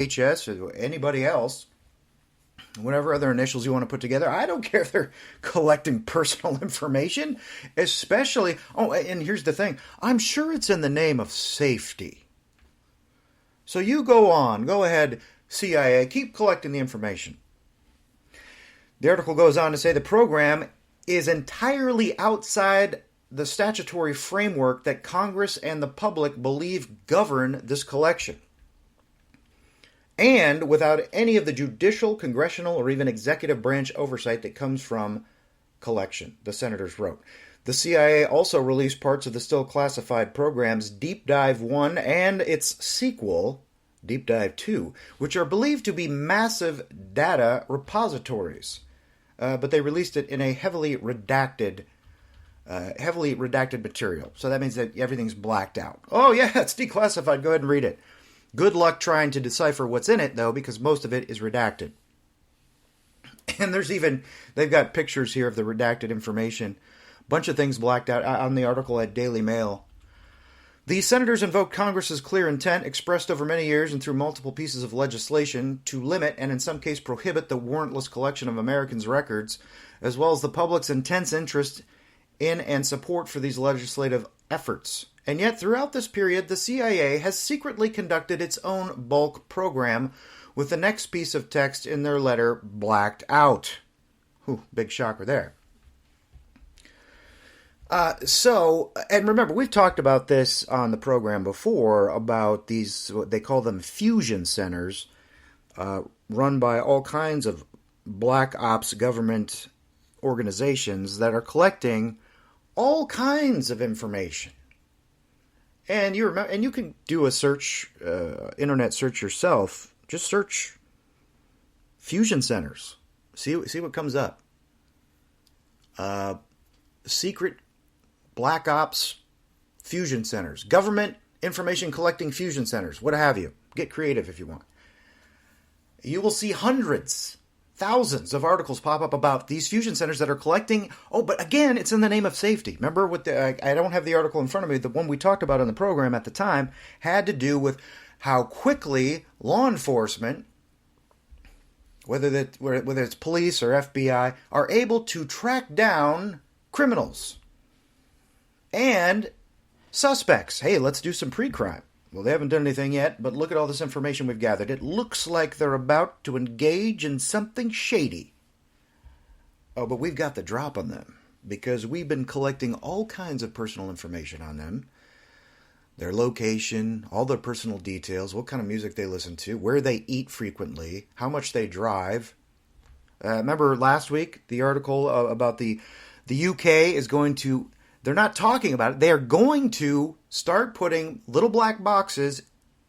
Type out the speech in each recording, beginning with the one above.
HS or anybody else, whatever other initials you want to put together. I don't care if they're collecting personal information, especially. Oh, and here's the thing. I'm sure it's in the name of safety. So you go ahead, CIA, keep collecting the information. The article goes on to say the program is entirely outside the statutory framework that Congress and the public believe govern this collection, and without any of the judicial, congressional, or even executive branch oversight that comes from collection, the senators wrote. The CIA also released parts of the still classified programs Deep Dive 1 and its sequel, Deep Dive 2, which are believed to be massive data repositories. But they released it in a heavily redacted material. So that means that everything's blacked out. Oh, yeah, it's declassified. Go ahead and read it. Good luck trying to decipher what's in it, though, because most of it is redacted. And they've got pictures here of the redacted information. Bunch of things blacked out on the article at Daily Mail. The senators invoked Congress's clear intent, expressed over many years and through multiple pieces of legislation, to limit and in some cases prohibit the warrantless collection of Americans' records, as well as the public's intense interest in and support for these legislative efforts. And yet, throughout this period, the CIA has secretly conducted its own bulk program, with the next piece of text in their letter blacked out. Whew, big shocker there. And remember, we've talked about this on the program before, about these, they call them fusion centers, run by all kinds of black ops government organizations that are collecting all kinds of information. And you can do a search, internet search yourself. Just search fusion centers. See what comes up. Secret black ops fusion centers, government information collecting fusion centers, what have you. Get creative if you want. You will see hundreds, thousands of articles pop up about these fusion centers that are collecting. Oh, but again, it's in the name of safety. Remember, I don't have the article in front of me. The one we talked about on the program at the time had to do with how quickly law enforcement, whether it's police or FBI, are able to track down criminals and suspects. Hey, let's do some pre-crime. Well, they haven't done anything yet, but look at all this information we've gathered. It looks like they're about to engage in something shady. Oh, but we've got the drop on them, because we've been collecting all kinds of personal information on them. Their location, all their personal details, what kind of music they listen to, where they eat frequently, how much they drive. Remember last week, the article about the UK is going to... They're not talking about it. They are going to start putting little black boxes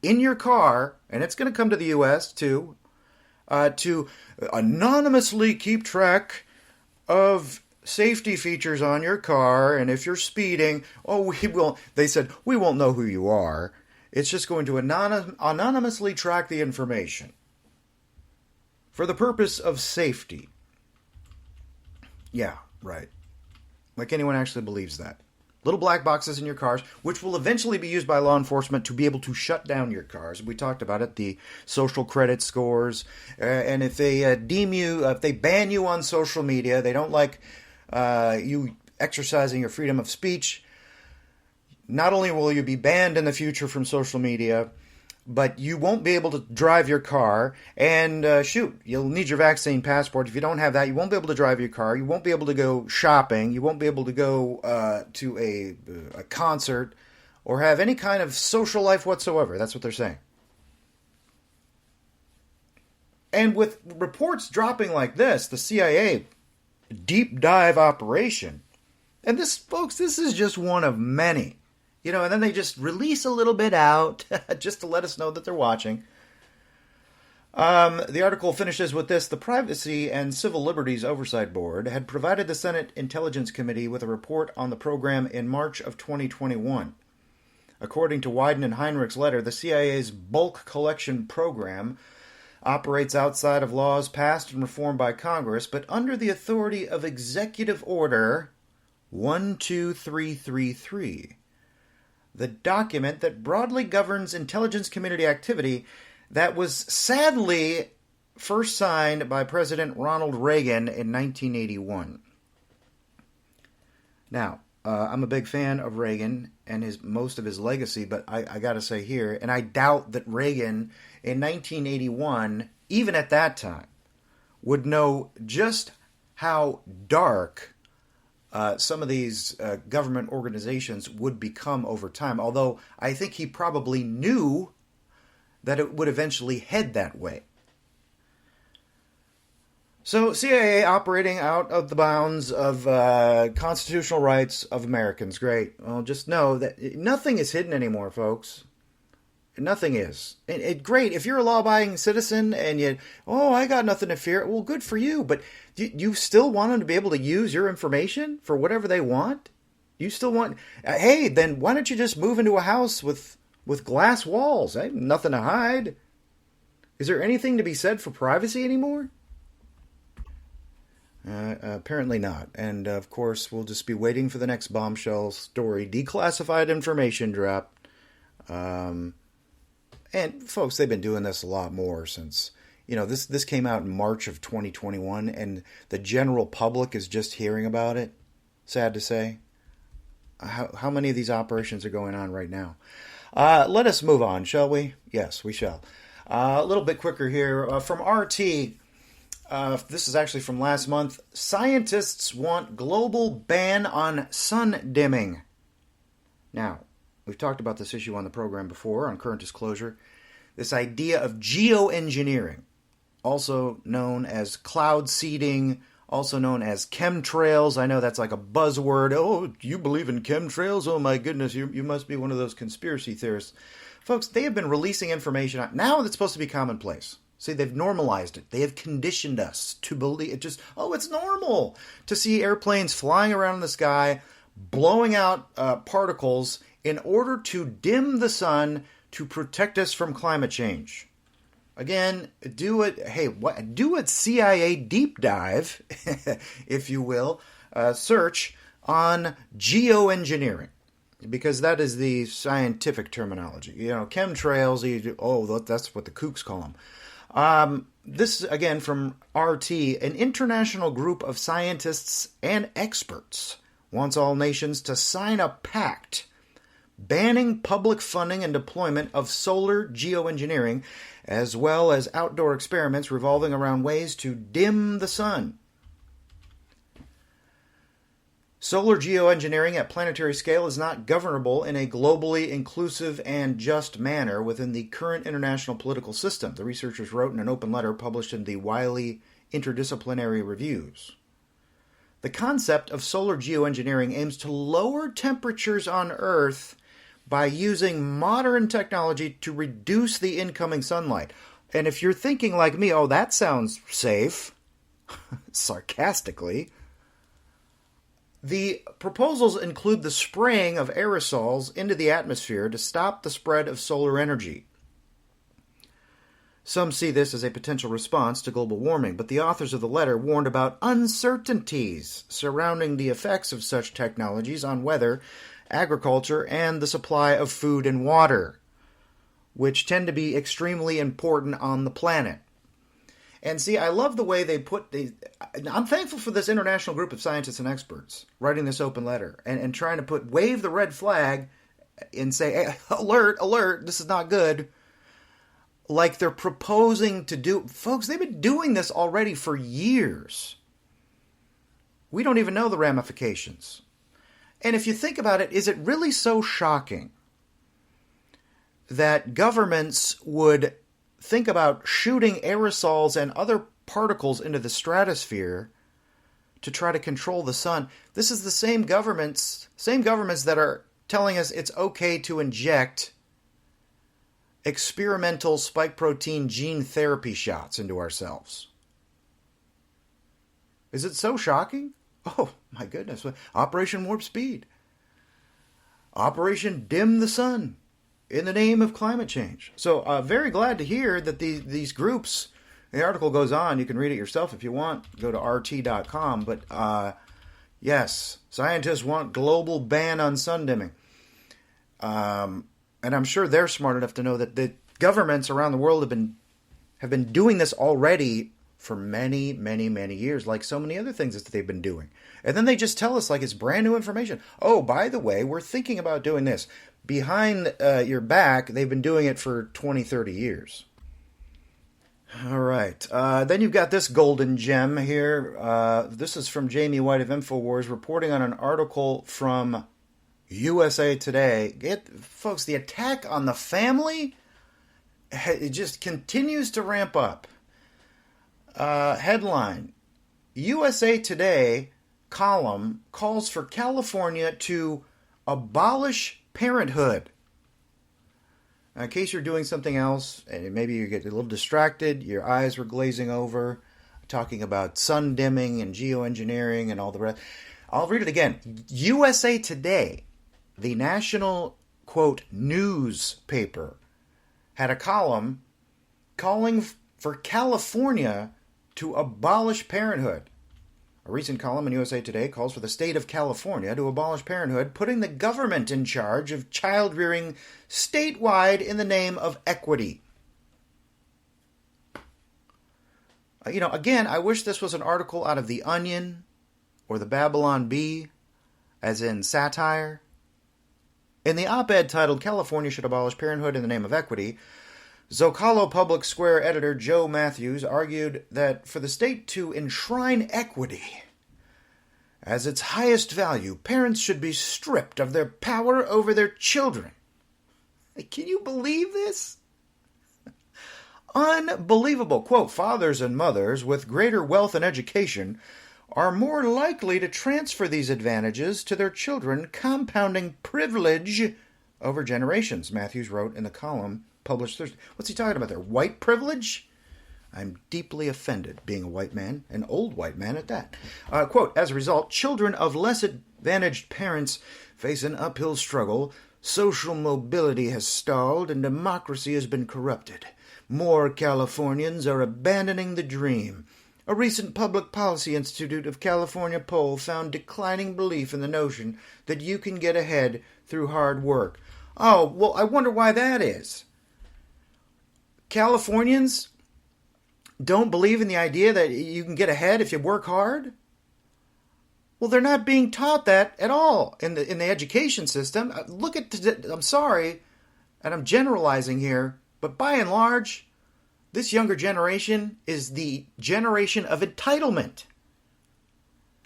in your car, and it's going to come to the U.S. too, to anonymously keep track of safety features on your car. And if you're speeding, they said, we won't know who you are. It's just going to anonymously track the information for the purpose of safety. Yeah, right. Like anyone actually believes that. Little black boxes in your cars, which will eventually be used by law enforcement to be able to shut down your cars. We talked about it, the social credit scores. And if they if they ban you on social media, they don't like you exercising your freedom of speech, not only will you be banned in the future from social media, but you won't be able to drive your car, and you'll need your vaccine passport. If you don't have that, you won't be able to drive your car. You won't be able to go shopping. You won't be able to go to a concert or have any kind of social life whatsoever. That's what they're saying. And with reports dropping like this, the CIA deep dive operation, and this, folks, this is just one of many. And then they just release a little bit out just to let us know that they're watching. The article finishes with this. The Privacy and Civil Liberties Oversight Board had provided the Senate Intelligence Committee with a report on the program in March of 2021. According to Wyden and Heinrich's letter, the CIA's bulk collection program operates outside of laws passed and reformed by Congress, but under the authority of Executive Order 12333. The document that broadly governs intelligence community activity that was sadly first signed by President Ronald Reagan in 1981. Now, I'm a big fan of Reagan and most of his legacy, but I got to say here, and I doubt that Reagan in 1981, even at that time, would know just how dark some of these government organizations would become over time. Although I think he probably knew that it would eventually head that way. So, CIA operating out of the bounds of constitutional rights of Americans. Great. Well, just know that nothing is hidden anymore, folks. Nothing is. Great. If you're a law-abiding citizen and I got nothing to fear, well, good for you. But you still want them to be able to use your information for whatever they want? You still want... hey, then why don't you just move into a house with glass walls? I have nothing to hide. Is there anything to be said for privacy anymore? Apparently not. And, of course, we'll just be waiting for the next bombshell story. Declassified information drop. And, folks, they've been doing this a lot more since, this came out in March of 2021, and the general public is just hearing about it. Sad to say. How many of these operations are going on right now? Let us move on, shall we? Yes, we shall. A little bit quicker here. From RT... this is actually from last month. Scientists want global ban on sun dimming. Now, we've talked about this issue on the program before, on Current Disclosure. This idea of geoengineering, also known as cloud seeding, also known as chemtrails. I know that's like a buzzword. Oh, you believe in chemtrails? Oh my goodness, you must be one of those conspiracy theorists. Folks, they have been releasing information. Now it's supposed to be commonplace. See, they've normalized it. They have conditioned us to believe it's normal to see airplanes flying around in the sky, blowing out particles in order to dim the sun to protect us from climate change. Again, do a CIA deep dive, if you will, search on geoengineering, because that is the scientific terminology. Chemtrails, that's what the kooks call them. This, again, from RT, an international group of scientists and experts wants all nations to sign a pact banning public funding and deployment of solar geoengineering, as well as outdoor experiments revolving around ways to dim the sun. Solar geoengineering at planetary scale is not governable in a globally inclusive and just manner within the current international political system, the researchers wrote in an open letter published in the Wiley Interdisciplinary Reviews. The concept of solar geoengineering aims to lower temperatures on Earth by using modern technology to reduce the incoming sunlight. And if you're thinking like me, that sounds safe, sarcastically, the proposals include the spraying of aerosols into the atmosphere to stop the spread of solar energy. Some see this as a potential response to global warming, but the authors of the letter warned about uncertainties surrounding the effects of such technologies on weather, agriculture, and the supply of food and water, which tend to be extremely important on the planet. And see, I love the way they put I'm thankful for this international group of scientists and experts writing this open letter and trying to wave the red flag and say, hey, alert, alert, this is not good. Like they're proposing to do. Folks, they've been doing this already for years. We don't even know the ramifications. And if you think about it, is it really so shocking that governments would think about shooting aerosols and other particles into the stratosphere to try to control the sun? This is the same governments that are telling us it's okay to inject experimental spike protein gene therapy shots into ourselves. Is it so shocking? Oh, my goodness. Operation Warp Speed. Operation Dim the Sun. In the name of climate change. So very glad to hear that these groups, the article goes on, you can read it yourself if you want, go to rt.com, but yes, scientists want global ban on sun dimming. And I'm sure they're smart enough to know that governments around the world have been doing this already for many, many, many years, like so many other things that they've been doing. And then they just tell us like it's brand new information. Oh, by the way, we're thinking about doing this. Behind your back, they've been doing it for 20, 30 years. All right. Then you've got this golden gem here. This is from Jamie White of InfoWars reporting on an article from USA Today. Folks, the attack on the family, it just continues to ramp up. Headline, USA Today column calls for California to abolish parenthood. Now, in case you're doing something else, and maybe you get a little distracted, your eyes were glazing over, talking about sun dimming and geoengineering and all the rest. I'll read it again. USA Today, the national, quote, newspaper, had a column calling for California to abolish parenthood. A recent column in USA Today calls for the state of California to abolish parenthood, putting the government in charge of child rearing statewide in the name of equity. Again, I wish this was an article out of The Onion or the Babylon Bee, as in satire. In the op-ed titled California Should Abolish Parenthood in the Name of Equity, Zocalo Public Square editor Joe Matthews argued that for the state to enshrine equity as its highest value, parents should be stripped of their power over their children. Can you believe this? Unbelievable. Quote, fathers and mothers with greater wealth and education are more likely to transfer these advantages to their children, compounding privilege over generations, Matthews wrote in the column published Thursday. What's he talking about there? White privilege? I'm deeply offended, being a white man, an old white man at that. Quote, as a result, children of less advantaged parents face an uphill struggle. Social mobility has stalled and democracy has been corrupted. More Californians are abandoning the dream. A recent Public Policy Institute of California poll found declining belief in the notion that you can get ahead through hard work. Oh, well, I wonder why that is. Californians don't believe in the idea that you can get ahead if you work hard? Well, they're not being taught that at all in the education system. I'm sorry, and I'm generalizing here, but by and large, this younger generation is the generation of entitlement.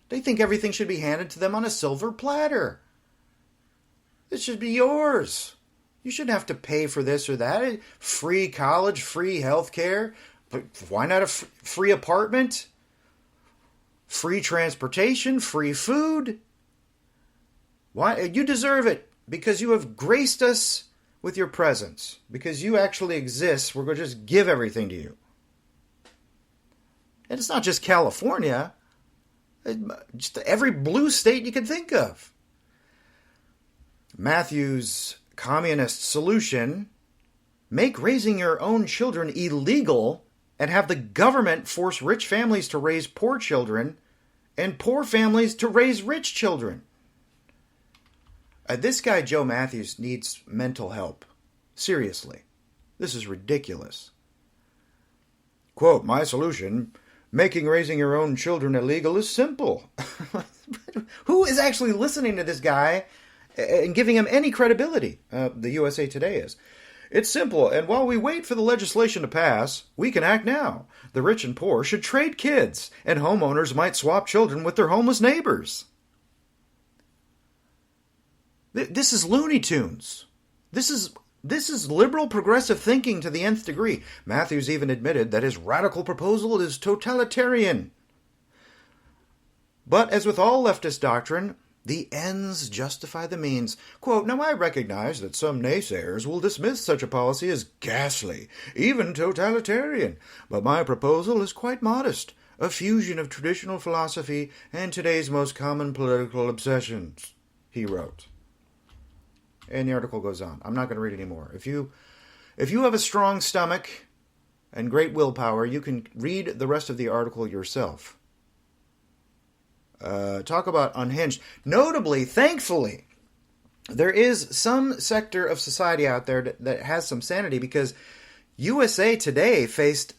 They think everything should be handed to them on a silver platter. This should be yours. You shouldn't have to pay for this or that. Free college, free health care. But why not a free apartment? Free transportation, free food. Why? You deserve it because you have graced us with your presence. Because you actually exist, we're going to just give everything to you. And it's not just California. Just every blue state you can think of. Matthews' communist solution, make raising your own children illegal and have the government force rich families to raise poor children and poor families to raise rich children. This guy, Joe Matthews, needs mental help. Seriously. This is ridiculous. Quote, my solution, making raising your own children illegal is simple. Who is actually listening to this guy and giving him any credibility? The USA Today is. It's simple, and while we wait for the legislation to pass, we can act now. The rich and poor should trade kids, and homeowners might swap children with their homeless neighbors. This is Looney Tunes. This is liberal progressive thinking to the nth degree. Matthews even admitted that his radical proposal is totalitarian. But as with all leftist doctrine, the ends justify the means. Quote, now I recognize that some naysayers will dismiss such a policy as ghastly, even totalitarian, but my proposal is quite modest, a fusion of traditional philosophy and today's most common political obsessions, he wrote. And the article goes on. I'm not going to read anymore. If you have a strong stomach and great willpower, you can read the rest of the article yourself. Talk about unhinged. Notably, thankfully, there is some sector of society out there that has some sanity because USA Today faced